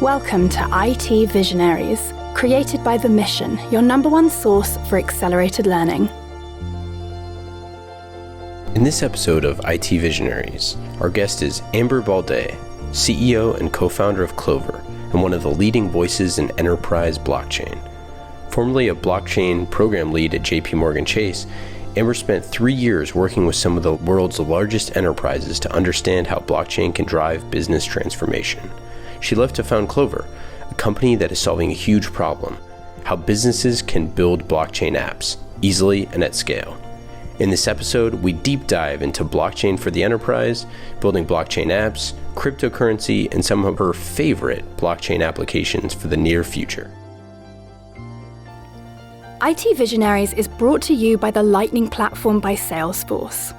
Welcome to IT Visionaries, created by The Mission, your number one source for accelerated learning. In this episode of IT Visionaries, our guest is Amber Baldet, CEO and co-founder of Clover, and one of the leading voices in enterprise blockchain. Formerly a blockchain program lead at JPMorgan Chase, Amber spent 3 years working with some of the world's largest enterprises to understand how blockchain can drive business transformation. She left to found Clover, a company that is solving a huge problem: how businesses can build blockchain apps easily and at scale. In this episode, we deep dive into blockchain for the enterprise, building blockchain apps, cryptocurrency, and some of her favorite blockchain applications for the near future. IT Visionaries is brought to you by the Lightning Platform by Salesforce.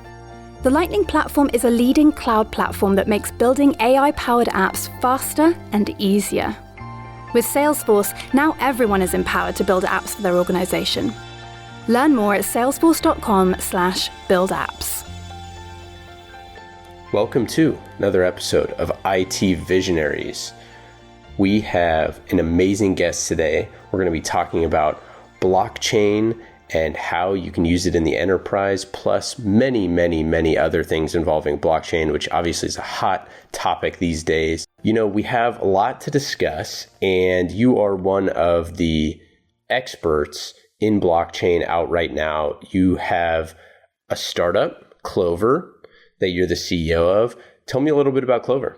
The Lightning Platform is a leading cloud platform that makes building AI-powered apps faster and easier. With Salesforce, now everyone is empowered to build apps for their organization. Learn more at salesforce.com/buildapps. Welcome to another episode of IT Visionaries. We have an amazing guest today. We're going to be talking about blockchain and how you can use it in the enterprise, plus many other things involving blockchain, which obviously is a hot topic these days. You know, we have a lot to discuss, and you are one of the experts in blockchain out right now. You have a startup, Clover, that you're the CEO of. Tell me a little bit about Clover.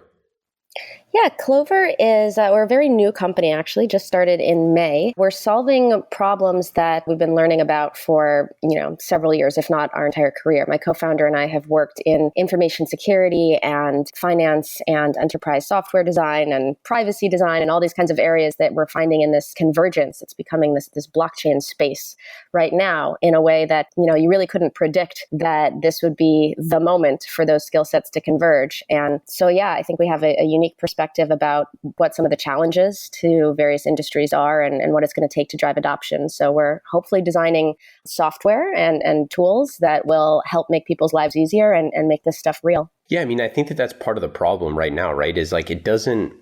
Yeah, Clover is, we're a very new company, actually, just started in May. We're solving problems that we've been learning about for, several years, if not our entire career. My co-founder and I have worked in information security and finance and enterprise software design and privacy design and all these kinds of areas that we're finding in this convergence. It's becoming this blockchain space right now in a way that, you really couldn't predict that this would be the moment for those skill sets to converge. And so, yeah, I think we have a unique perspective about what some of the challenges to various industries are and what it's going to take to drive adoption. So we're hopefully designing software and tools that will help make people's lives easier and make this stuff real. Yeah, I mean, I think that's part of the problem right now, right? Is like it doesn't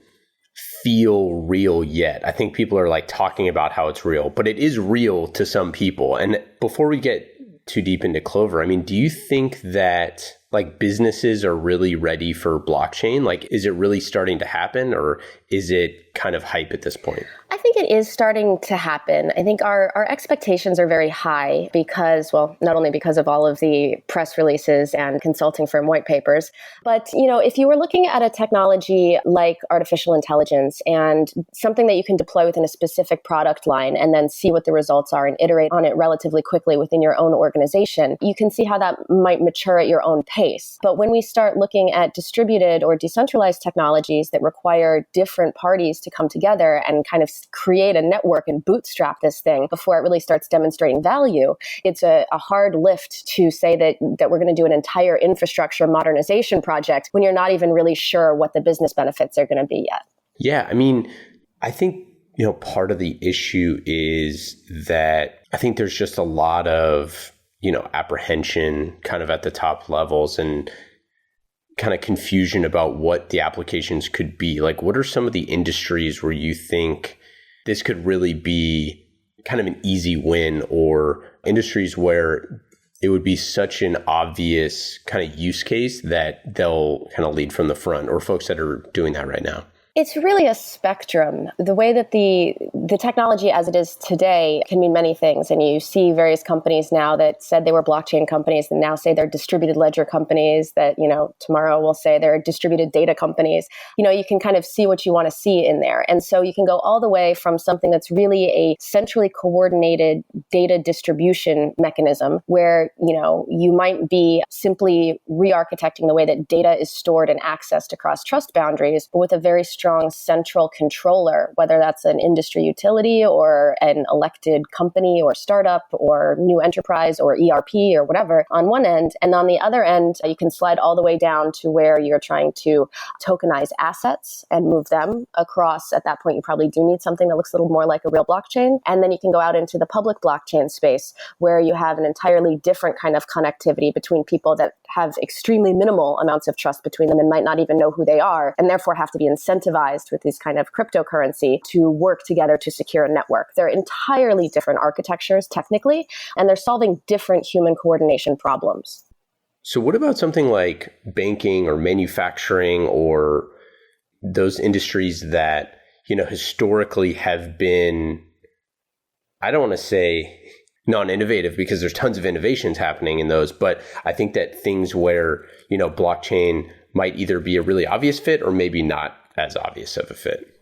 feel real yet. I think people are like talking about how it's real, but it is real to some people. And before we get too deep into Clover, I mean, do you think that like businesses are really ready for blockchain? Like, is it really starting to happen, or is it kind of hype at this point? I think it is starting to happen. I think our expectations are very high because, well, not only because of all of the press releases and consulting firm white papers, but, if you were looking at a technology like artificial intelligence and something that you can deploy within a specific product line and then see what the results are and iterate on it relatively quickly within your own organization, you can see how that might mature at your own pace. But when we start looking at distributed or decentralized technologies that require different parties to come together and kind of create a network and bootstrap this thing before it really starts demonstrating value, it's a hard lift to say that we're going to do an entire infrastructure modernization project when you're not even really sure what the business benefits are going to be yet. Yeah, I mean, I think, part of the issue is that I think there's just a lot of, apprehension kind of at the top levels and kind of confusion about what the applications could be. Like, what are some of the industries where you think this could really be kind of an easy win, or industries where it would be such an obvious kind of use case that they'll kind of lead from the front, or folks that are doing that right now? It's really a spectrum. The way that the technology as it is today can mean many things. And you see various companies now that said they were blockchain companies and now say they're distributed ledger companies that, tomorrow will say they're distributed data companies. You can kind of see what you want to see in there. And so you can go all the way from something that's really a centrally coordinated data distribution mechanism where, you might be simply re-architecting the way that data is stored and accessed across trust boundaries, but with a very strong central controller, whether that's an industry utility or an elected company or startup or new enterprise or ERP or whatever on one end. And on the other end, you can slide all the way down to where you're trying to tokenize assets and move them across. At that point, you probably do need something that looks a little more like a real blockchain. And then you can go out into the public blockchain space where you have an entirely different kind of connectivity between people that have extremely minimal amounts of trust between them and might not even know who they are, and therefore have to be incentivized incentivized with this kind of cryptocurrency to work together to secure a network. They're entirely different architectures technically, and they're solving different human coordination problems. So what about something like banking or manufacturing or those industries that, historically have been, I don't want to say non-innovative because there's tons of innovations happening in those, but I think that things where, blockchain might either be a really obvious fit or maybe not as obvious of a fit.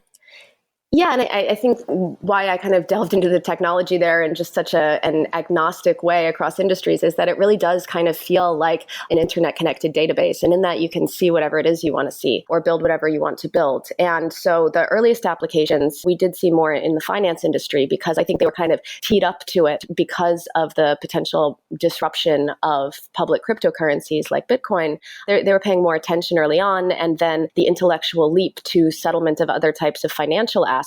Yeah, and I think why I kind of delved into the technology there in just such an agnostic way across industries is that it really does kind of feel like an internet-connected database. And in that, you can see whatever it is you want to see or build whatever you want to build. And so the earliest applications, we did see more in the finance industry because I think they were kind of teed up to it because of the potential disruption of public cryptocurrencies like Bitcoin. They were paying more attention early on. And then the intellectual leap to settlement of other types of financial assets,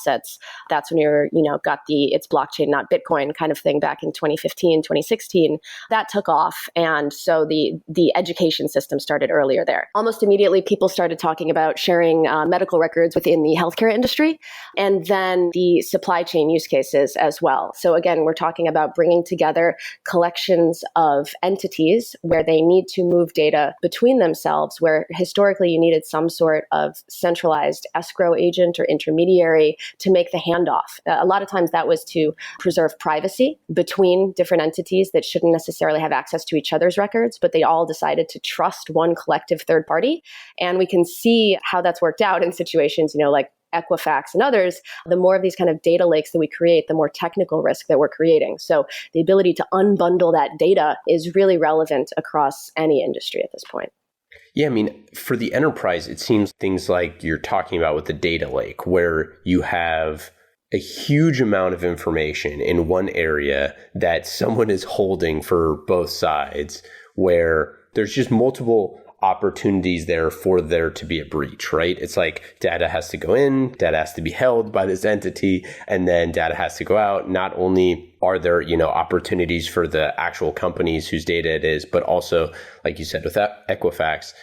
that's when got the it's blockchain, not Bitcoin kind of thing back in 2015, 2016. That took off. And so the education system started earlier there. Almost immediately, people started talking about sharing medical records within the healthcare industry, and then the supply chain use cases as well. So again, we're talking about bringing together collections of entities where they need to move data between themselves, where historically you needed some sort of centralized escrow agent or intermediary to make the handoff. A lot of times that was to preserve privacy between different entities that shouldn't necessarily have access to each other's records, but they all decided to trust one collective third party. And we can see how that's worked out in situations, like Equifax and others. The more of these kind of data lakes that we create, the more technical risk that we're creating. So the ability to unbundle that data is really relevant across any industry at this point. Yeah, I mean, for the enterprise, it seems things like you're talking about with the data lake, where you have a huge amount of information in one area that someone is holding for both sides, where there's just multiple opportunities there for there to be a breach, right? It's like data has to go in, data has to be held by this entity, and then data has to go out. Not only are there, opportunities for the actual companies whose data it is, but also, like you said, with Equifax,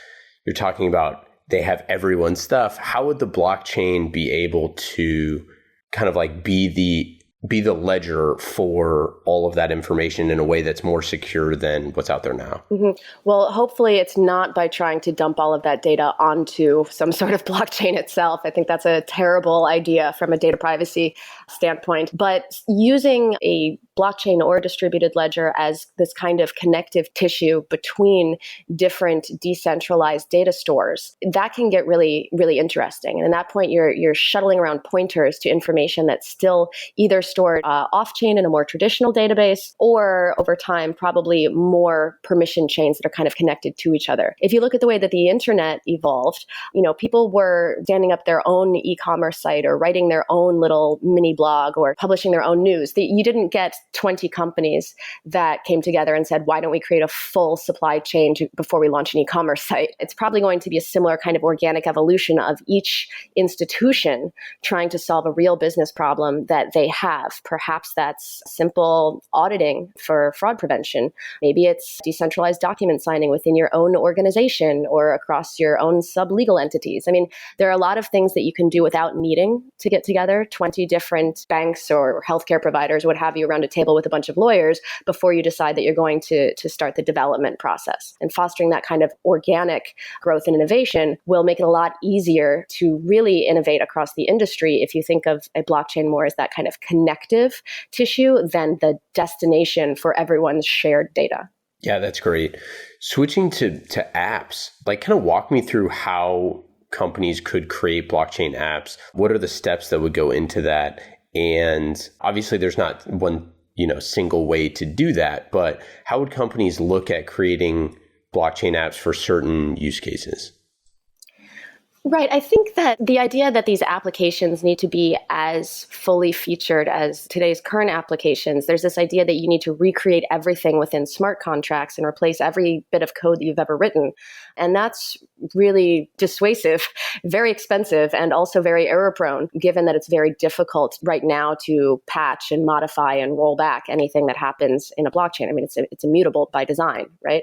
you're talking about they have everyone's stuff. How would the blockchain be able to kind of like be the ledger for all of that information in a way that's more secure than what's out there now? Mm-hmm. Well, hopefully it's not by trying to dump all of that data onto some sort of blockchain itself. I think that's a terrible idea from a data privacy standpoint. But using a blockchain or a distributed ledger as this kind of connective tissue between different decentralized data stores, that can get really, really interesting. And at that point, you're shuttling around pointers to information that's still either stored off-chain in a more traditional database, or over time, probably more permission chains that are kind of connected to each other. If you look at the way that the internet evolved, people were standing up their own e-commerce site or writing their own little mini blog or publishing their own news. You didn't get 20 companies that came together and said, why don't we create a full supply chain before we launch an e-commerce site? It's probably going to be a similar kind of organic evolution of each institution trying to solve a real business problem that they have. Perhaps that's simple auditing for fraud prevention. Maybe it's decentralized document signing within your own organization or across your own sub-legal entities. I mean, there are a lot of things that you can do without needing to get together 20 different banks or healthcare providers, what have you, around a table with a bunch of lawyers before you decide that you're going to start the development process. And fostering that kind of organic growth and innovation will make it a lot easier to really innovate across the industry if you think of a blockchain more as that kind of connective tissue than the destination for everyone's shared data. Yeah, that's great. Switching to apps, like kind of walk me through how companies could create blockchain apps. What are the steps that would go into that? And obviously there's not one, single way to do that, but how would companies look at creating blockchain apps for certain use cases? Right. I think that the idea that these applications need to be as fully featured as today's current applications, there's this idea that you need to recreate everything within smart contracts and replace every bit of code that you've ever written. And that's really dissuasive, very expensive, and also very error prone, given that it's very difficult right now to patch and modify and roll back anything that happens in a blockchain. I mean, it's immutable by design, right?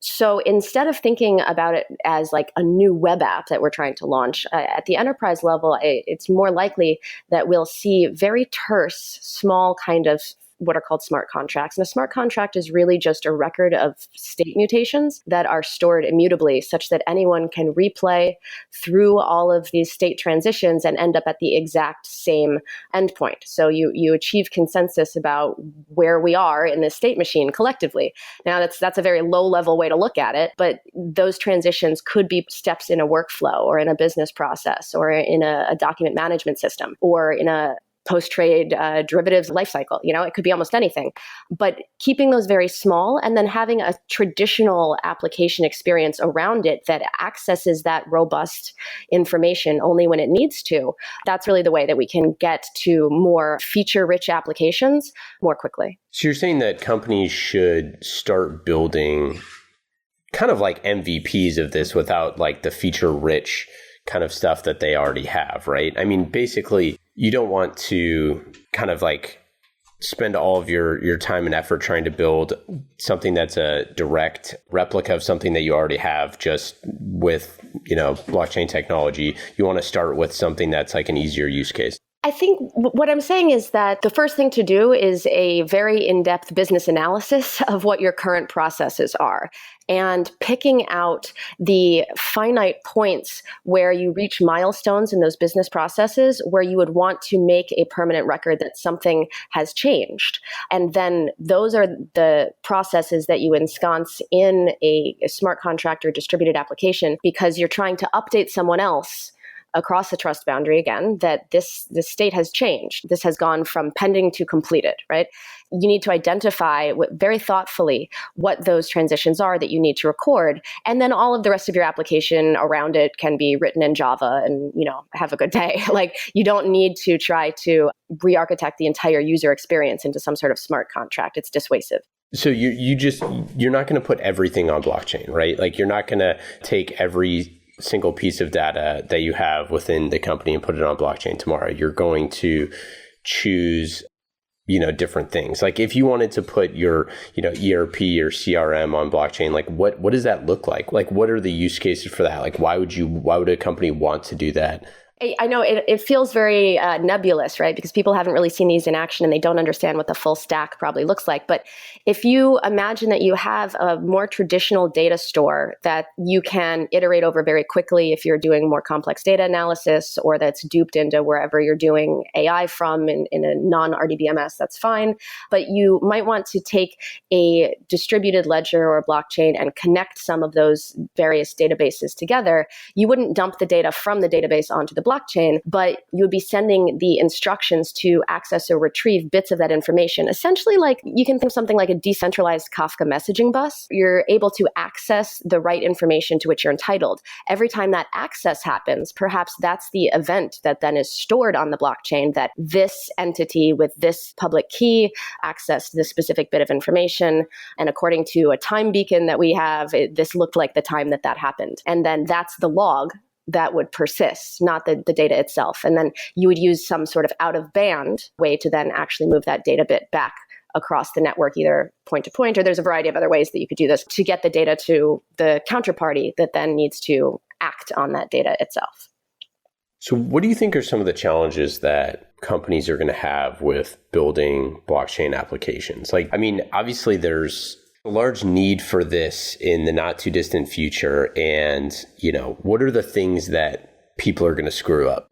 So instead of thinking about it as like a new web app that we're trying to launch, at the enterprise level, it's more likely that we'll see very terse, small kind of what are called smart contracts. And a smart contract is really just a record of state mutations that are stored immutably such that anyone can replay through all of these state transitions and end up at the exact same endpoint. So you achieve consensus about where we are in this state machine collectively. Now that's a very low level way to look at it, but those transitions could be steps in a workflow or in a business process or in a document management system or in a post-trade derivatives lifecycle. It could be almost anything. But keeping those very small and then having a traditional application experience around it that accesses that robust information only when it needs to, that's really the way that we can get to more feature-rich applications more quickly. So you're saying that companies should start building kind of like MVPs of this without like the feature-rich kind of stuff that they already have, right? I mean, basically, you don't want to kind of like spend all of your time and effort trying to build something that's a direct replica of something that you already have just with, blockchain technology. You want to start with something that's like an easier use case. I think what I'm saying is that the first thing to do is a very in-depth business analysis of what your current processes are and picking out the finite points where you reach milestones in those business processes where you would want to make a permanent record that something has changed. And then those are the processes that you ensconce in a smart contract or distributed application because you're trying to update someone else across the trust boundary again, that this state has changed. This has gone from pending to completed, right? You need to identify very thoughtfully what those transitions are that you need to record. And then all of the rest of your application around it can be written in Java and, have a good day. Like you don't need to try to re-architect the entire user experience into some sort of smart contract. It's dissuasive. So you're not going to put everything on blockchain, right? Like you're not going to take every single piece of data that you have within the company and put it on blockchain tomorrow. You're going to choose, different things. Like if you wanted to put your, ERP or CRM on blockchain, like what does that look like? Like what are the use cases for that? Like why would a company want to do that? I know it feels very nebulous, right? Because people haven't really seen these in action and they don't understand what the full stack probably looks like. But if you imagine that you have a more traditional data store that you can iterate over very quickly if you're doing more complex data analysis or that's duped into wherever you're doing AI from in a non-RDBMS, that's fine. But you might want to take a distributed ledger or blockchain and connect some of those various databases together. You wouldn't dump the data from the database onto the blockchain, but you would be sending the instructions to access or retrieve bits of that information. Essentially, like you can think of something like a decentralized Kafka messaging bus. You're able to access the right information to which you're entitled. Every time that access happens, perhaps that's the event that then is stored on the blockchain that this entity with this public key accessed this specific bit of information. And according to a time beacon that we have, this looked like the time that happened. And then that's the log that would persist, not the data itself. And then you would use some sort of out-of-band way to then actually move that data bit back across the network, either point to point, or there's a variety of other ways that you could do this to get the data to the counterparty that then needs to act on that data itself. So what do you think are some of the challenges that companies are going to have with building blockchain applications? Like, I mean, obviously there's a large need for this in the not too distant future. And, what are the things that people are going to screw up?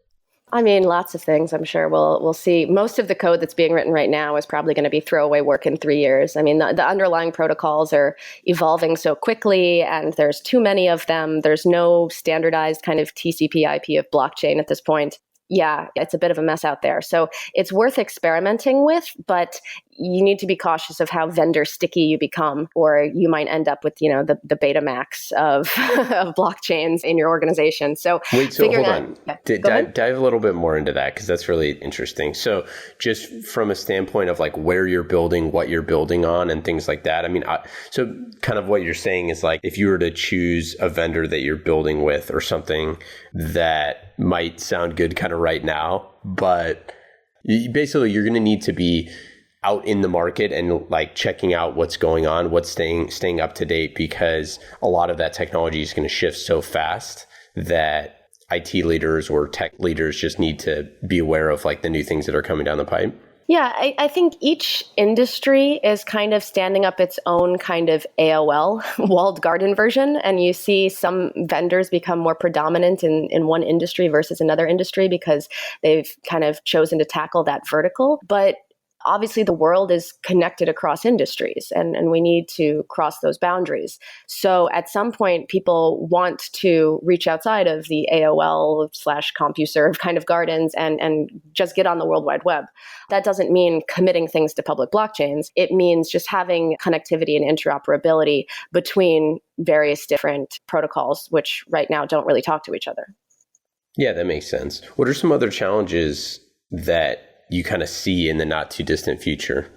I mean, lots of things, I'm sure. We'll see. Most of the code that's being written right now is probably going to be throwaway work in 3 years. I mean, the underlying protocols are evolving so quickly, and there's too many of them. There's no standardized kind of TCP/IP of blockchain at this point. Yeah, it's a bit of a mess out there. So it's worth experimenting with, but you need to be cautious of how vendor sticky you become, or you might end up with, the Betamax of blockchains in your organization. So hold on. Dive a little bit more into that, because that's really interesting. So just from a standpoint of like where you're building, what you're building on and things like that. I mean, so kind of what you're saying is like, if you were to choose a vendor that you're building with or something that might sound good kind of right now, but basically you're going to need to be out in the market and like checking out what's going on, what's staying up to date, because a lot of that technology is going to shift so fast that IT leaders or tech leaders just need to be aware of like the new things that are coming down the pipe. Yeah, I think each industry is kind of standing up its own kind of AOL walled garden version. And you see some vendors become more predominant in one industry versus another industry because they've kind of chosen to tackle that vertical. But obviously, the world is connected across industries, and we need to cross those boundaries. So at some point, people want to reach outside of the AOL/CompuServe kind of gardens and just get on the World Wide Web. That doesn't mean committing things to public blockchains. It means just having connectivity and interoperability between various different protocols, which right now don't really talk to each other. Yeah, that makes sense. What are some other challenges that you kind of see in the not too distant future? I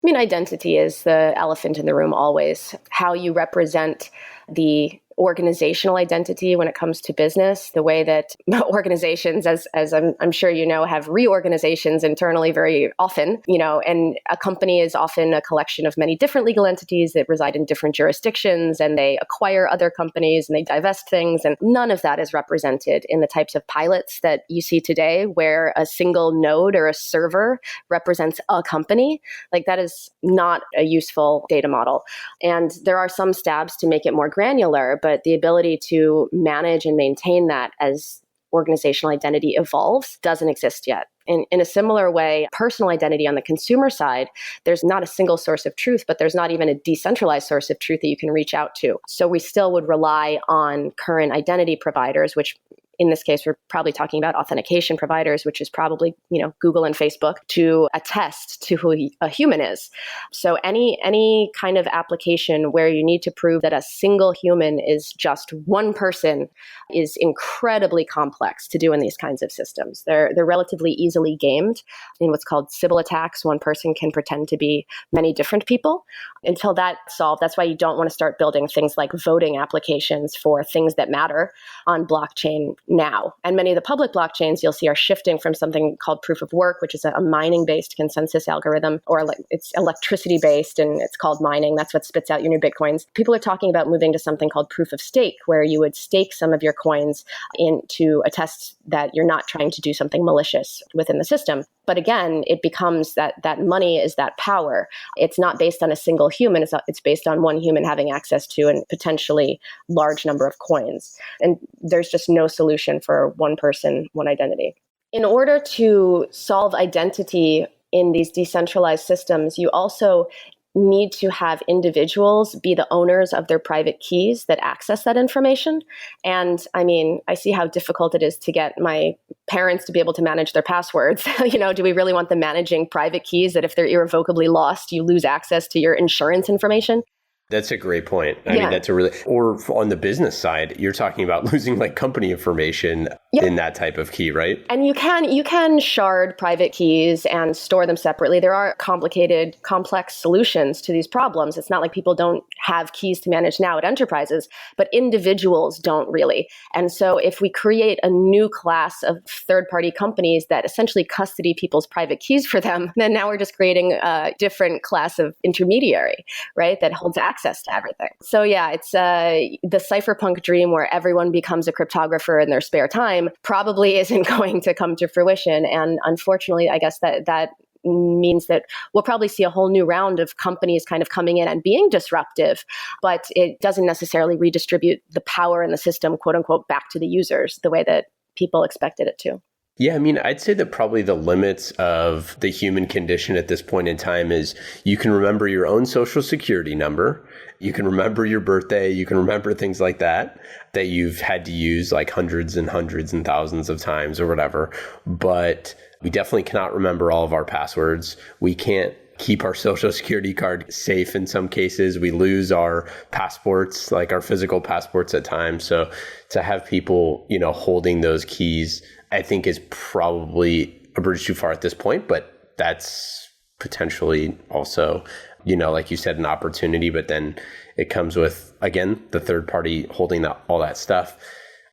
mean, identity is the elephant in the room always. How you represent the organizational identity when it comes to business, the way that organizations, as I'm sure you know, have reorganizations internally very often, and a company is often a collection of many different legal entities that reside in different jurisdictions, and they acquire other companies and they divest things. And none of that is represented in the types of pilots that you see today, where a single node or a server represents a company. Like, that is not a useful data model. And there are some stabs to make it more granular, but the ability to manage and maintain that as organizational identity evolves doesn't exist yet. In a similar way, personal identity on the consumer side, there's not a single source of truth, but there's not even a decentralized source of truth that you can reach out to. So we still would rely on current identity providers, which in this case, we're probably talking about authentication providers, which is probably, Google and Facebook, to attest to who a human is. So any kind of application where you need to prove that a single human is just one person is incredibly complex to do in these kinds of systems. They're relatively easily gamed. In what's called Sybil attacks, one person can pretend to be many different people. Until that's solved, that's why you don't want to start building things like voting applications for things that matter on blockchain now. And many of the public blockchains you'll see are shifting from something called proof of work, which is a mining-based consensus algorithm, or it's electricity-based and it's called mining. That's what spits out your new Bitcoins. People are talking about moving to something called proof of stake, where you would stake some of your coins in to attest that you're not trying to do something malicious within the system. But again, it becomes that money is that power. It's not based on a single human. It's based on one human having access to a potentially large number of coins. And there's just no solution for one person, one identity. In order to solve identity in these decentralized systems, you also need to have individuals be the owners of their private keys that access that information. And I mean, I see how difficult it is to get my parents to be able to manage their passwords. Do we really want them managing private keys that if they're irrevocably lost, you lose access to your insurance information? That's a great point. I mean, that's or on the business side, you're talking about losing like company information in that type of key, right? And you can shard private keys and store them separately. There are complicated, complex solutions to these problems. It's not like people don't have keys to manage now at enterprises, but individuals don't really. And so if we create a new class of third-party companies that essentially custody people's private keys for them, then now we're just creating a different class of intermediary, right, that holds access to everything. So yeah, it's the cypherpunk dream where everyone becomes a cryptographer in their spare time probably isn't going to come to fruition. And unfortunately, I guess that means that we'll probably see a whole new round of companies kind of coming in and being disruptive, but it doesn't necessarily redistribute the power in the system, quote unquote, back to the users the way that people expected it to. Yeah, I mean, I'd say that probably the limits of the human condition at this point in time is you can remember your own social security number, you can remember your birthday, you can remember things like that you've had to use like hundreds and thousands of times or whatever. But we definitely cannot remember all of our passwords. We can't keep our social security card safe in some cases. We lose our passports, like our physical passports at times. So to have people, holding those keys, I think is probably a bridge too far at this point, but that's potentially also, like you said, an opportunity, but then it comes with, again, the third party holding all that stuff.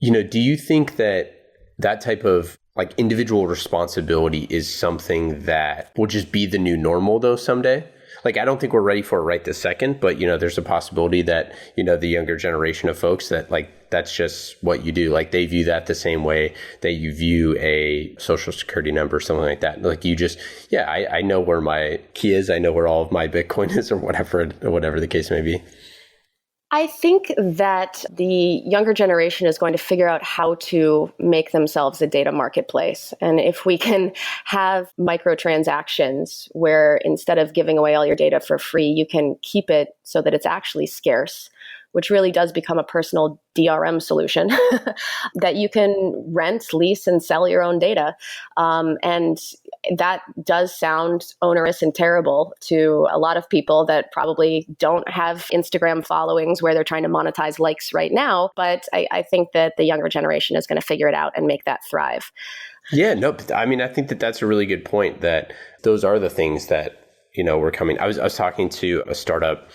Do you think that type of like individual responsibility is something that will just be the new normal though someday? Like, I don't think we're ready for it right this second, but, there's a possibility that, the younger generation of folks that like, that's just what you do. Like they view that the same way that you view a social security number or something like that. Like you just, I know where my key is. I know where all of my Bitcoin is or whatever the case may be. I think that the younger generation is going to figure out how to make themselves a data marketplace. And if we can have microtransactions where instead of giving away all your data for free, you can keep it so that it's actually scarce, which really does become a personal DRM solution that you can rent, lease, and sell your own data. And that does sound onerous and terrible to a lot of people that probably don't have Instagram followings where they're trying to monetize likes right now. But I think that the younger generation is going to figure it out and make that thrive. Yeah, no, I mean, I think that that's a really good point, that those are the things that, we're coming. I was talking to a startup,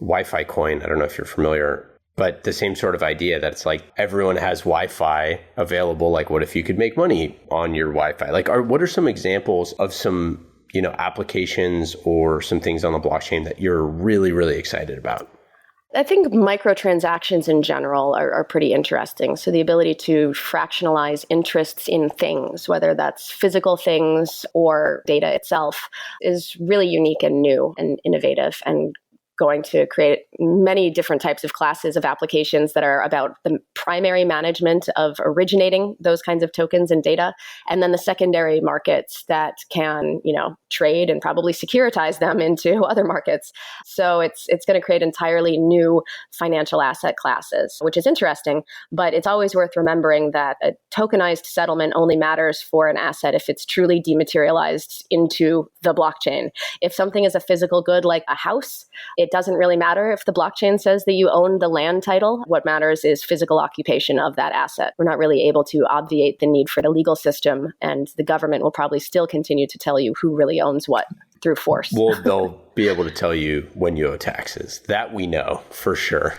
Wi-Fi coin. I don't know if you're familiar, but the same sort of idea that it's like everyone has Wi-Fi available. Like, what if you could make money on your Wi-Fi? Like, what are some examples of some, applications or some things on the blockchain that you're really, really excited about? I think microtransactions in general are pretty interesting. So the ability to fractionalize interests in things, whether that's physical things or data itself, is really unique and new and innovative and going to create many different types of classes of applications that are about the primary management of originating those kinds of tokens and data, and then the secondary markets that can, trade and probably securitize them into other markets. So it's going to create entirely new financial asset classes, which is interesting, but it's always worth remembering that a tokenized settlement only matters for an asset if it's truly dematerialized into the blockchain. If something is a physical good like a house, it doesn't really matter if the blockchain says that you own the land title. What matters is physical occupation of that asset. We're not really able to obviate the need for the legal system, and the government will probably still continue to tell you who really owns what through force. Well, they'll be able to tell you when you owe taxes. That we know for sure.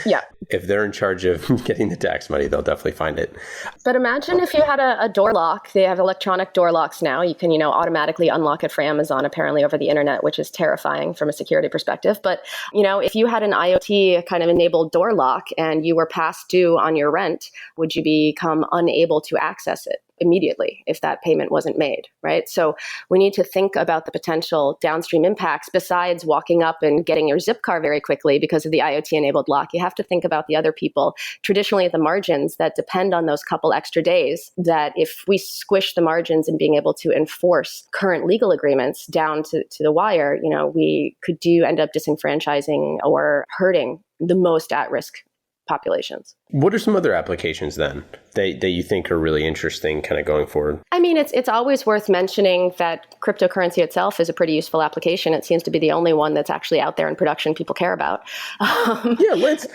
Yeah. If they're in charge of getting the tax money, they'll definitely find it. But imagine if you had a door lock. They have electronic door locks now. You can, automatically unlock it for Amazon, apparently over the internet, which is terrifying from a security perspective. But, if you had an IoT kind of enabled door lock and you were past due on your rent, would you become unable to access it immediately if that payment wasn't made, right? So we need to think about the potential downstream impacts besides walking up and getting your zip car very quickly because of the IoT-enabled lock. You have to think about the other people traditionally at the margins that depend on those couple extra days, that if we squish the margins and being able to enforce current legal agreements down to the wire, we could end up disenfranchising or hurting the most at-risk populations. What are some other applications then that you think are really interesting kind of going forward? I mean, it's always worth mentioning that cryptocurrency itself is a pretty useful application. It seems to be the only one that's actually out there in production people care about. Yeah, let's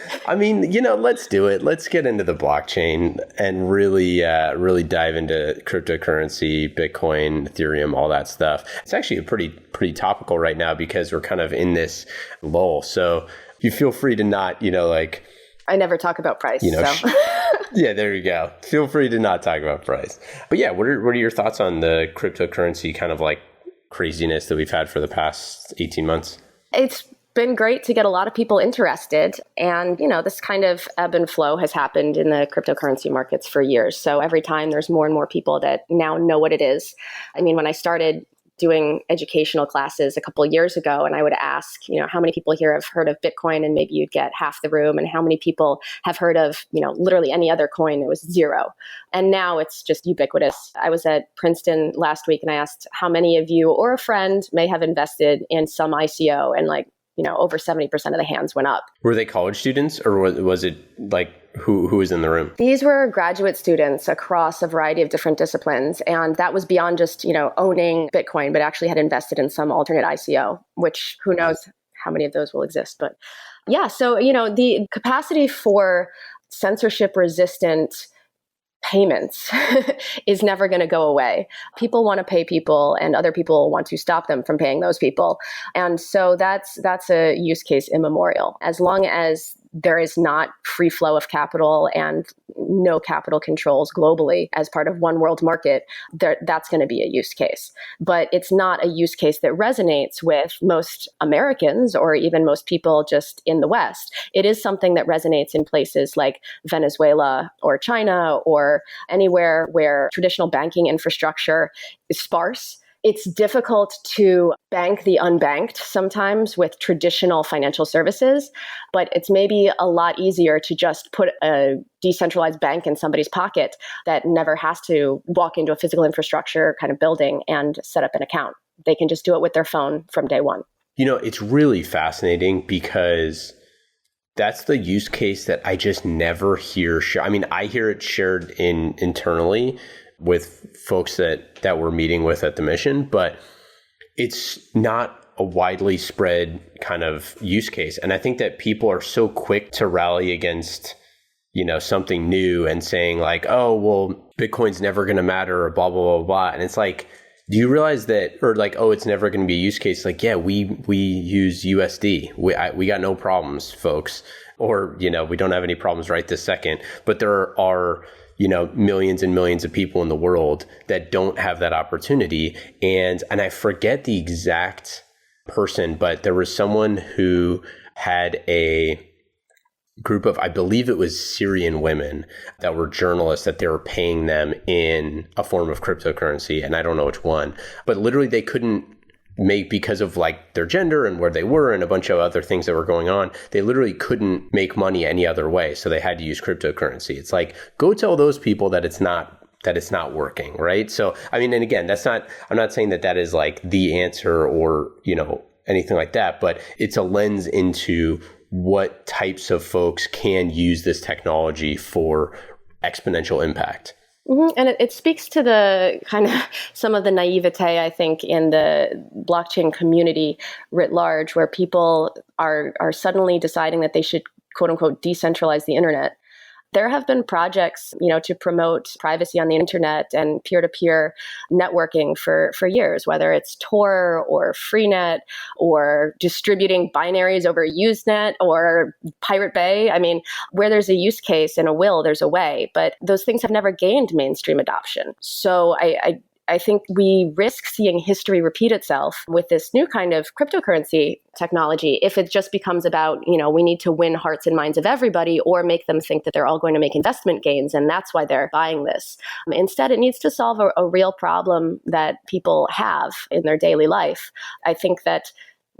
do it. Let's get into the blockchain and really dive into cryptocurrency, Bitcoin, Ethereum, all that stuff. It's actually a pretty topical right now because we're kind of in this lull. So you feel free to not, I never talk about price. So. Yeah, there you go. Feel free to not talk about price. But yeah, what are your thoughts on the cryptocurrency kind of like craziness that we've had for the past 18 months? It's been great to get a lot of people interested. And, this kind of ebb and flow has happened in the cryptocurrency markets for years. So every time there's more and more people that now know what it is. I mean, when I started doing educational classes a couple of years ago, and I would ask, how many people here have heard of Bitcoin? And maybe you'd get half the room. And how many people have heard of, literally any other coin? It was zero. And now it's just ubiquitous. I was at Princeton last week and I asked how many of you or a friend may have invested in some ICO, and over 70% of the hands went up. Were they college students, or was it like who was in the room? These were graduate students across a variety of different disciplines. And that was beyond just, owning Bitcoin, but actually had invested in some alternate ICO, which who knows how many of those will exist. But yeah, so, the capacity for censorship resistant payments is never going to go away. People want to pay people, and other people want to stop them from paying those people. And so that's a use case immemorial. As long as there is not free flow of capital and no capital controls globally as part of one world market, that's going to be a use case. But it's not a use case that resonates with most Americans or even most people just in the West. It is something that resonates in places like Venezuela or China or anywhere where traditional banking infrastructure is sparse. It's difficult to bank the unbanked sometimes with traditional financial services, but it's maybe a lot easier to just put a decentralized bank in somebody's pocket that never has to walk into a physical infrastructure kind of building and set up an account. They can just do it with their phone from day one. It's really fascinating because that's the use case that I just never hear. I hear it shared internally with folks that we're meeting with at the mission, but it's not a widely spread kind of use case. And I think that people are so quick to rally against, something new and saying like, oh, well, Bitcoin's never going to matter or blah, blah, blah, blah. And it's like, do you realize that, or like, oh, it's never going to be a use case? Like, yeah, we use USD. We got no problems, folks. Or, we don't have any problems right this second. But there are millions and millions of people in the world that don't have that opportunity. And I forget the exact person, but there was someone who had a group of, I believe it was Syrian women that were journalists, that they were paying them in a form of cryptocurrency. And I don't know which one, but literally they couldn't make, because of like their gender and where they were and a bunch of other things that were going on, they literally couldn't make money any other way. So they had to use cryptocurrency. It's like, go tell those people that it's not working, right? So, and again, I'm not saying that is like the answer or, anything like that, but it's a lens into what types of folks can use this technology for exponential impact. Mm-hmm. And it speaks to the kind of some of the naivete, I think, in the blockchain community writ large, where people are suddenly deciding that they should, quote unquote, decentralize the internet. There have been projects, to promote privacy on the internet and peer-to-peer networking for years, whether it's Tor or Freenet or distributing binaries over Usenet or Pirate Bay. Where there's a use case and a will, there's a way. But those things have never gained mainstream adoption. So I think we risk seeing history repeat itself with this new kind of cryptocurrency technology if it just becomes about, we need to win hearts and minds of everybody or make them think that they're all going to make investment gains and that's why they're buying this. Instead, it needs to solve a real problem that people have in their daily life. I think that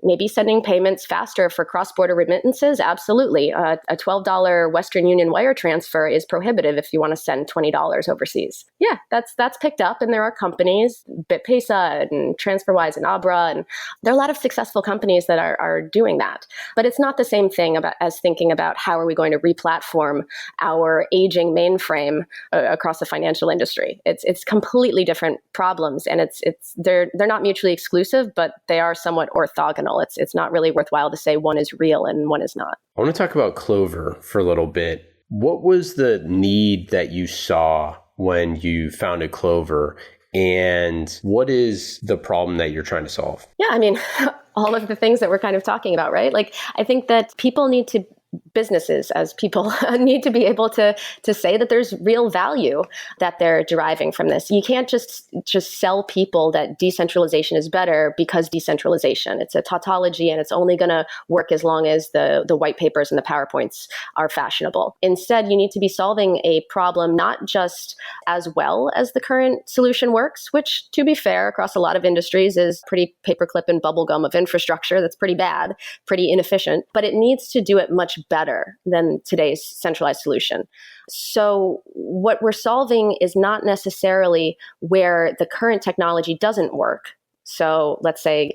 maybe sending payments faster for cross-border remittances, absolutely. A $12 Western Union wire transfer is prohibitive if you want to send $20 overseas. Yeah, that's picked up, and there are companies, BitPesa and TransferWise and Abra, and there are a lot of successful companies that are doing that. But it's not the same thing as thinking about how are we going to replatform our aging mainframe across the financial industry. It's completely different problems, and they're not mutually exclusive, but they are somewhat orthogonal. It's not really worthwhile to say one is real and one is not. I want to talk about Clover for a little bit. What was the need that you saw when you founded Clover, and what is the problem that you're trying to solve? Yeah, all of the things that we're kind of talking about, right? Like, I think that businesses as people need to be able to say that there's real value that they're deriving from this. You can't just sell people that decentralization is better because decentralization. It's a tautology and it's only going to work as long as the white papers and the PowerPoints are fashionable. Instead, you need to be solving a problem not just as well as the current solution works, which, to be fair, across a lot of industries is pretty paperclip and bubblegum of infrastructure that's pretty bad, pretty inefficient, but it needs to do it much better than today's centralized solution. So what we're solving is not necessarily where the current technology doesn't work. So let's say,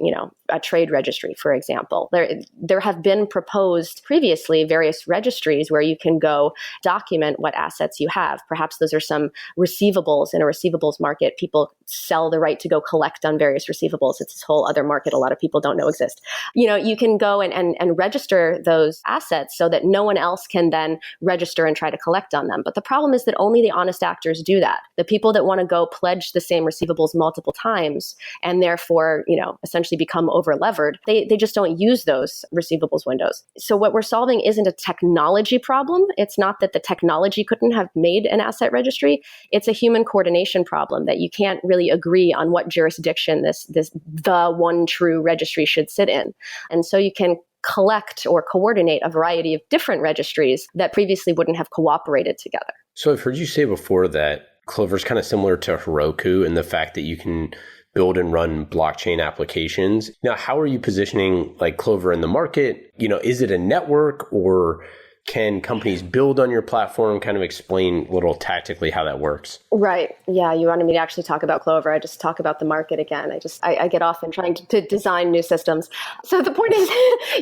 a trade registry, for example. There have been proposed previously various registries where you can go document what assets you have. Perhaps those are some receivables in a receivables market. People sell the right to go collect on various receivables. It's this whole other market a lot of people don't know exist. You can go and register those assets so that no one else can then register and try to collect on them. But the problem is that only the honest actors do that. The people that want to go pledge the same receivables multiple times and therefore therefore, essentially become over levered. They just don't use those receivables windows. So what we're solving isn't a technology problem. It's not that the technology couldn't have made an asset registry. It's a human coordination problem that you can't really agree on what jurisdiction the one true registry should sit in. And so you can collect or coordinate a variety of different registries that previously wouldn't have cooperated together. So I've heard you say before that Clover is kind of similar to Heroku in the fact that you can build and run blockchain applications. Now, how are you positioning like Clover in the market? Is it a network, or can companies build on your platform? Kind of explain a little tactically how that works. Right. Yeah. You wanted me to actually talk about Clover. I just talk about the market again. I get off in trying to design new systems. So the point is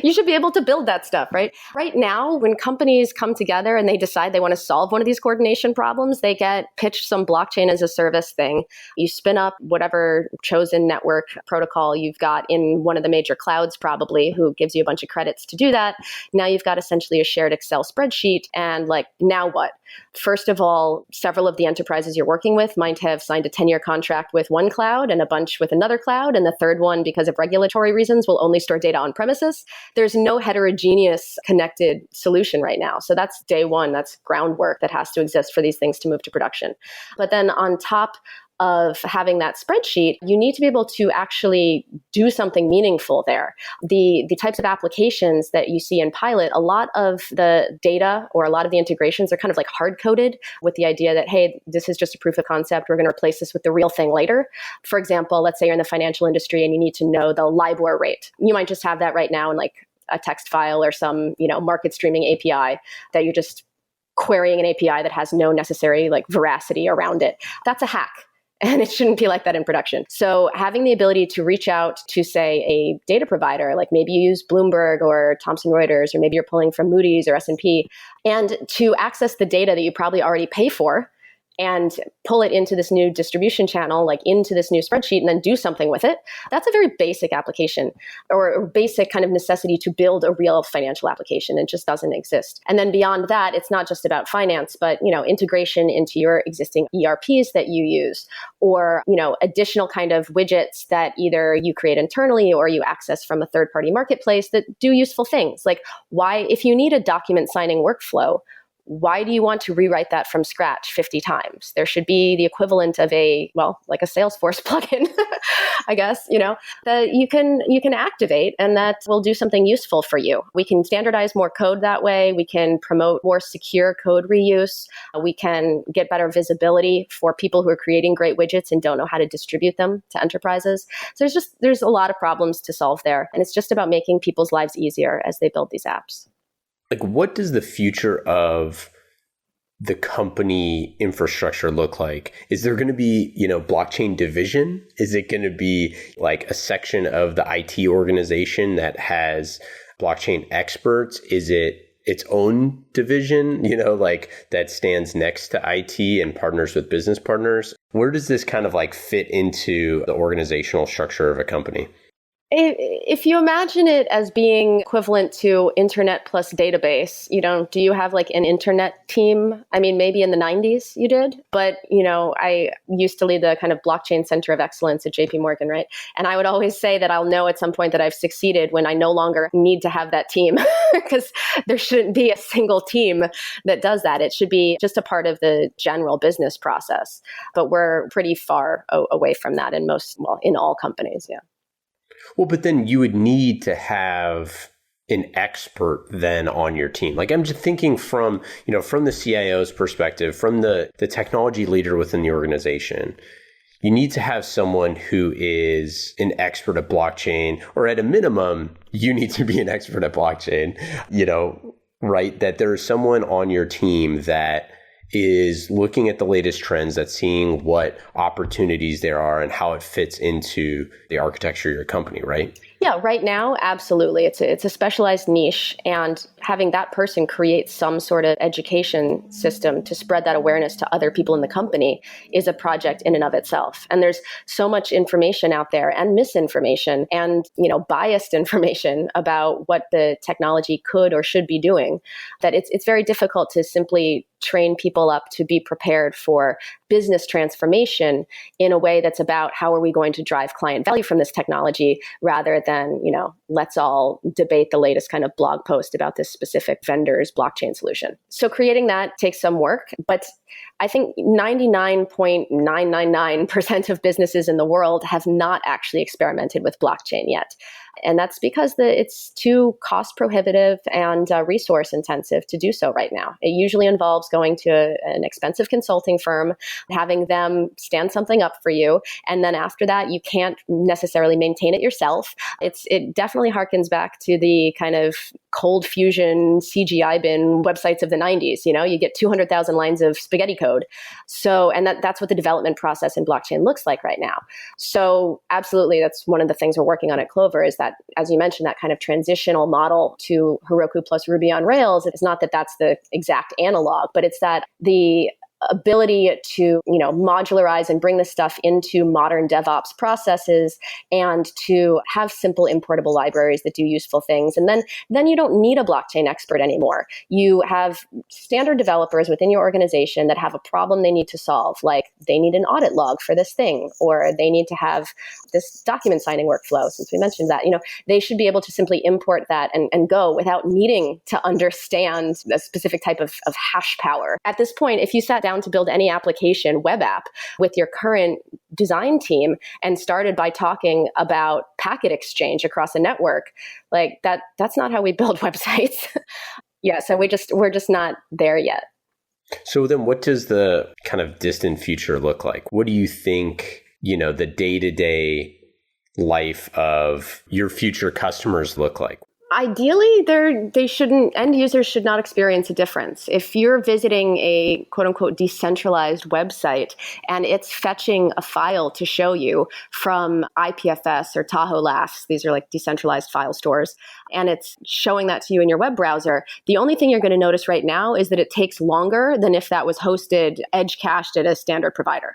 you should be able to build that stuff, right? Right now, when companies come together and they decide they want to solve one of these coordination problems, they get pitched some blockchain as a service thing. You spin up whatever chosen network protocol you've got in one of the major clouds, probably, who gives you a bunch of credits to do that. Now you've got essentially a shared Excel spreadsheet. And now what? First of all, several of the enterprises you're working with might have signed a 10-year contract with one cloud and a bunch with another cloud. And the third one, because of regulatory reasons, will only store data on premises. There's no heterogeneous connected solution right now. So that's day one. That's groundwork that has to exist for these things to move to production. But then on top of having that spreadsheet, you need to be able to actually do something meaningful there. The types of applications that you see in pilot, a lot of the data or a lot of the integrations are kind of like hard-coded with the idea that, hey, this is just a proof of concept. We're going to replace this with the real thing later. For example, let's say you're in the financial industry and you need to know the LIBOR rate. You might just have that right now in a text file or some, market streaming API that you're just querying an API that has no necessary veracity around it. That's a hack. And it shouldn't be like that in production. So having the ability to reach out to, say, a data provider, like maybe you use Bloomberg or Thomson Reuters, or maybe you're pulling from Moody's or S&P, and to access the data that you probably already pay for and pull it into this new distribution channel, into this new spreadsheet, and then do something with it. That's a very basic application or basic kind of necessity to build a real financial application. It just doesn't exist. And then beyond that, it's not just about finance, but, integration into your existing ERPs that you use, or, additional kind of widgets that either you create internally or you access from a third-party marketplace that do useful things. If you need a document signing workflow, why do you want to rewrite that from scratch 50 times? There should be the equivalent of a Salesforce plugin, I guess, that you can activate, and that will do something useful for you. We can standardize more code that way. We can promote more secure code reuse. We can get better visibility for people who are creating great widgets and don't know how to distribute them to enterprises. So there's a lot of problems to solve there. And it's just about making people's lives easier as they build these apps. What does the future of the company infrastructure look like? Is there going to be, blockchain division? Is it going to be a section of the IT organization that has blockchain experts? Is it its own division, that stands next to IT and partners with business partners? Where does this kind of fit into the organizational structure of a company? If you imagine it as being equivalent to internet plus database, do you have an internet team? I mean, maybe in the 90s you did, but, I used to lead the kind of blockchain center of excellence at JP Morgan, right? And I would always say that I'll know at some point that I've succeeded when I no longer need to have that team, because there shouldn't be a single team that does that. It should be just a part of the general business process. But we're pretty far away from that in all companies, yeah. Well, but then you would need to have an expert then on your team. I'm just thinking from the CIO's perspective, from the technology leader within the organization, you need to have someone who is an expert at blockchain, or at a minimum, you need to be an expert at blockchain, right? That there is someone on your team that is looking at the latest trends, that's seeing what opportunities there are and how it fits into the architecture of your company, right? Yeah, right now, absolutely. It's a specialized niche, and having that person create some sort of education system to spread that awareness to other people in the company is a project in and of itself. And there's so much information out there, and misinformation, and biased information about what the technology could or should be doing, that it's very difficult to simply train people up to be prepared for business transformation in a way that's about how are we going to drive client value from this technology rather than, let's all debate the latest kind of blog post about this specific vendor's blockchain solution. So creating that takes some work, but I think 99.999% of businesses in the world have not actually experimented with blockchain yet. And that's because it's too cost prohibitive and resource intensive to do so right now. It usually involves going to an expensive consulting firm, having them stand something up for you. And then after that, you can't necessarily maintain it yourself. It definitely harkens back to the kind of cold fusion CGI bin websites of the 90s. You get 200,000 lines of spaghetti code. So, and that's what the development process in blockchain looks like right now. So absolutely, that's one of the things we're working on at Clover is that, as you mentioned, that kind of transitional model to Heroku plus Ruby on Rails. It's not that that's the exact analog, but it's that the ability to, modularize and bring this stuff into modern DevOps processes and to have simple importable libraries that do useful things. And then you don't need a blockchain expert anymore. You have standard developers within your organization that have a problem they need to solve, like they need an audit log for this thing, or they need to have this document signing workflow, since we mentioned that. They should be able to simply import that and go without needing to understand a specific type of hash power. At this point, if you sat down to build any application, web app, with your current design team and started by talking about packet exchange across a network, like that's not how we build websites. Yeah, so we're just not there yet. So then what does the kind of distant future look like? What do you think, the day-to-day life of your future customers look like? Ideally, end users should not experience a difference. If you're visiting a quote unquote decentralized website and it's fetching a file to show you from IPFS or Tahoe Laughs, these are like decentralized file stores, and it's showing that to you in your web browser, the only thing you're going to notice right now is that it takes longer than if that was hosted edge cached at a standard provider.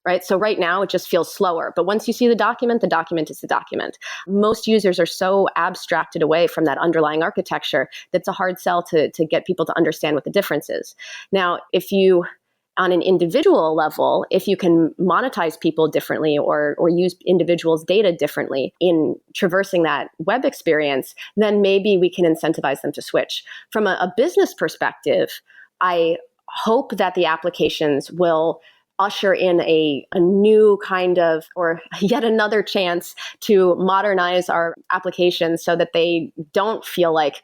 Right? So right now it just feels slower. But once you see the document is the document. Most users are so abstracted away from that underlying architecture that's a hard sell to get people to understand what the difference is. Now, if you, on an individual level, if you can monetize people differently or use individuals' data differently in traversing that web experience, then maybe we can incentivize them to switch. From a business perspective, I hope that the applications will usher in a new kind of, or yet another chance to modernize our applications so that they don't feel like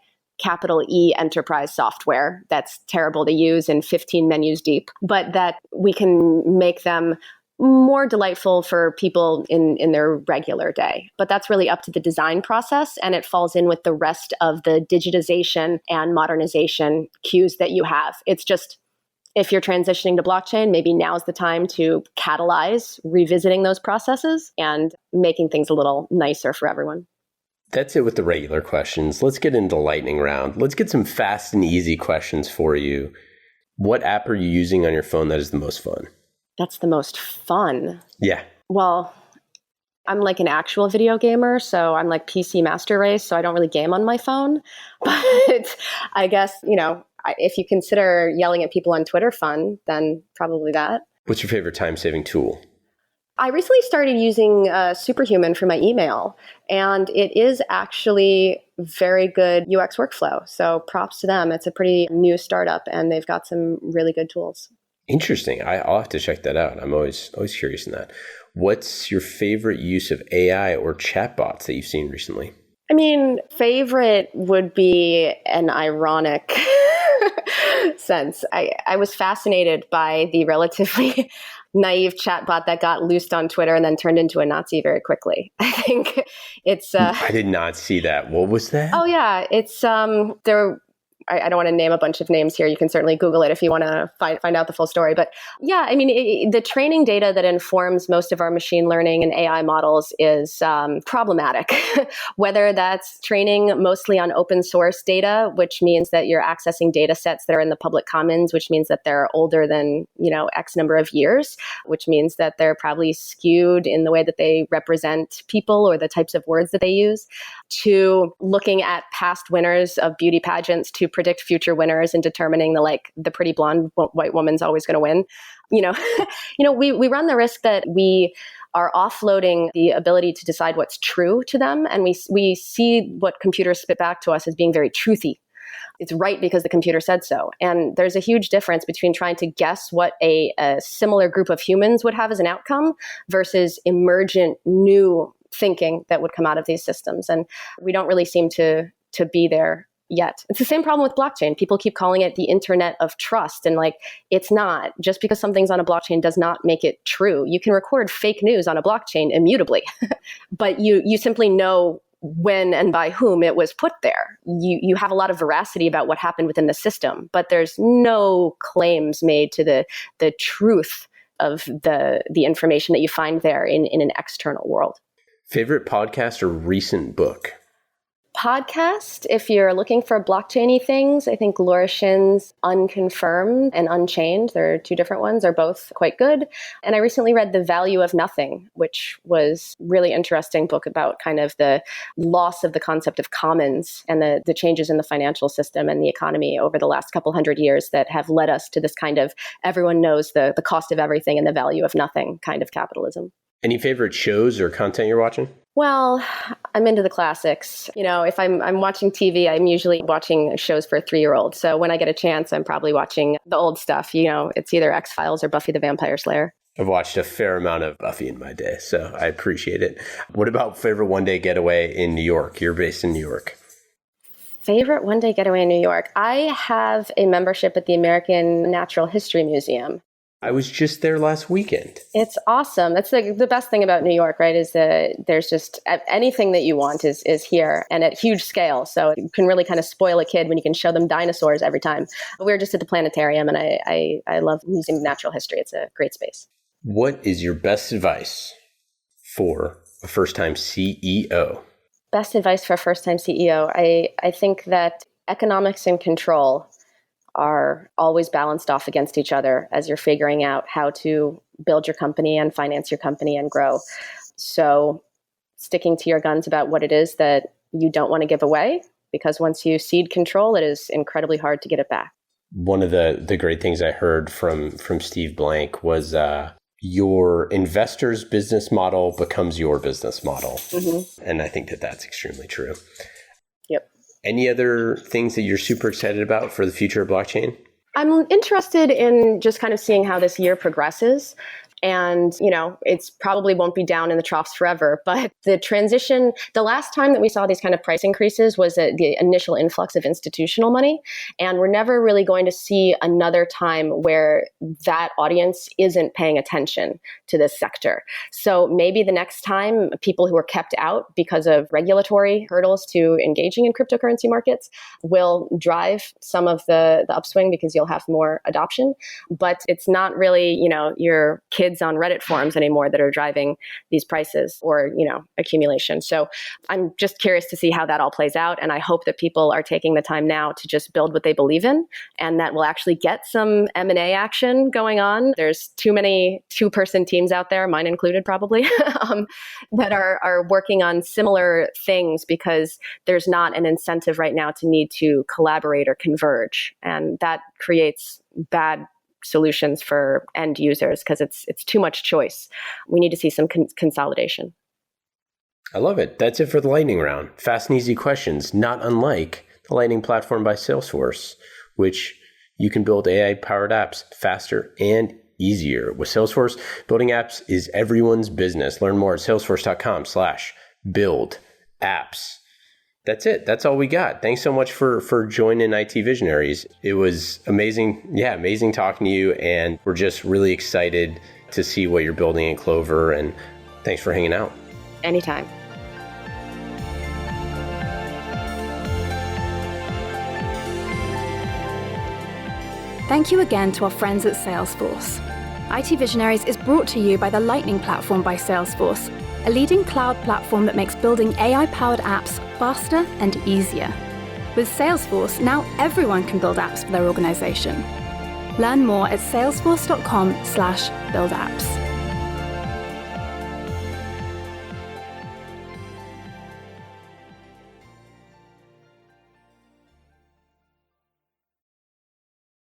capital E enterprise software that's terrible to use and 15 menus deep, but that we can make them more delightful for people in their regular day. But that's really up to the design process, and it falls in with the rest of the digitization and modernization cues that you have. It's just, if you're transitioning to blockchain, maybe now's the time to catalyze revisiting those processes and making things a little nicer for everyone. That's it with the regular questions. Let's get into lightning round. Let's get some fast and easy questions for you. What app are you using on your phone that is the most fun? That's the most fun? Yeah. Well, I'm like an actual video gamer, so I'm like PC Master Race, so I don't really game on my phone. But I guess, if you consider yelling at people on Twitter fun, then probably that. What's your favorite time-saving tool? I recently started using Superhuman for my email, and it is actually very good UX workflow. So props to them. It's a pretty new startup, and they've got some really good tools. Interesting. I'll have to check that out. I'm always curious in that. What's your favorite use of AI or chatbots that you've seen recently? I mean, favorite would be an ironic sense. I was fascinated by the relatively naive chatbot that got loosed on Twitter and then turned into a Nazi very quickly. I think it's... I did not see that. What was that? Oh, yeah. It's... I don't want to name a bunch of names here. You can certainly Google it if you want to find out the full story. But yeah, I mean, the training data that informs most of our machine learning and AI models is problematic. Whether that's training mostly on open source data, which means that you're accessing data sets that are in the public commons, which means that they're older than, X number of years, which means that they're probably skewed in the way that they represent people or the types of words that they use, to looking at past winners of beauty pageants to predict future winners and determining the pretty blonde white woman's always going to win. We run the risk that we are offloading the ability to decide what's true to them. And we see what computers spit back to us as being very truthy. It's right because the computer said so. And there's a huge difference between trying to guess what a similar group of humans would have as an outcome versus emergent new thinking that would come out of these systems. And we don't really seem to be there yet. It's the same problem with blockchain. People keep calling it the internet of trust. And it's not. Just because something's on a blockchain does not make it true. You can record fake news on a blockchain immutably, but you simply know when and by whom it was put there. You have a lot of veracity about what happened within the system, but there's no claims made to the truth of the information that you find there in an external world. Favorite podcast or recent book? Podcast, if you're looking for blockchain-y things, I think Laura Shin's Unconfirmed and Unchained, there are two different ones, are both quite good. And I recently read The Value of Nothing, which was a really interesting book about kind of the loss of the concept of commons and the changes in the financial system and the economy over the last couple hundred years that have led us to this kind of everyone knows the cost of everything and the value of nothing kind of capitalism. Any favorite shows or content you're watching? Well, I'm into the classics. If I'm watching TV, I'm usually watching shows for a 3-year-old. So when I get a chance, I'm probably watching the old stuff. It's either X-Files or Buffy the Vampire Slayer. I've watched a fair amount of Buffy in my day, so I appreciate it. What about favorite one-day getaway in New York? You're based in New York. Favorite one-day getaway in New York? I have a membership at the American Natural History Museum. I was just there last weekend. It's awesome. That's the best thing about New York, right? Is that there's just anything that you want is here and at huge scale. So you can really kind of spoil a kid when you can show them dinosaurs every time. We were just at the planetarium, and I love Museum of Natural History. It's a great space. What is your best advice for a first-time CEO? Best advice for a first-time CEO? I think that economics and control are always balanced off against each other as you're figuring out how to build your company and finance your company and grow. So sticking to your guns about what it is that you don't want to give away, because once you cede control, it is incredibly hard to get it back. One of the great things I heard from Steve Blank was your investor's business model becomes your business model. Mm-hmm. And I think that's extremely true. Yep. Any other things that you're super excited about for the future of blockchain? I'm interested in just kind of seeing how this year progresses. And, it's probably won't be down in the troughs forever. But the transition, the last time that we saw these kind of price increases was the initial influx of institutional money. And we're never really going to see another time where that audience isn't paying attention to this sector. So maybe the next time people who are kept out because of regulatory hurdles to engaging in cryptocurrency markets will drive some of the upswing because you'll have more adoption. But it's not really, your kids on Reddit forums anymore that are driving these prices or, accumulation. So I'm just curious to see how that all plays out. And I hope that people are taking the time now to just build what they believe in, and that we'll actually get some M&A action going on. There's too many 2-person teams out there, mine included probably, that are working on similar things because there's not an incentive right now to need to collaborate or converge. And that creates bad solutions for end users because it's too much choice. We need to see some consolidation. I love it. That's it for the lightning round. Fast and easy questions, not unlike the Lightning platform by Salesforce, which you can build AI-powered apps faster and easier. With Salesforce, building apps is everyone's business. Learn more at salesforce.com/build apps. That's it. That's all we got. Thanks so much for joining IT Visionaries. It was amazing. Yeah, amazing talking to you. And we're just really excited to see what you're building in Clover. And thanks for hanging out. Anytime. Thank you again to our friends at Salesforce. IT Visionaries is brought to you by the Lightning platform by Salesforce, a leading cloud platform that makes building AI-powered apps faster and easier. With Salesforce, now everyone can build apps for their organization. Learn more at salesforce.com/buildapps.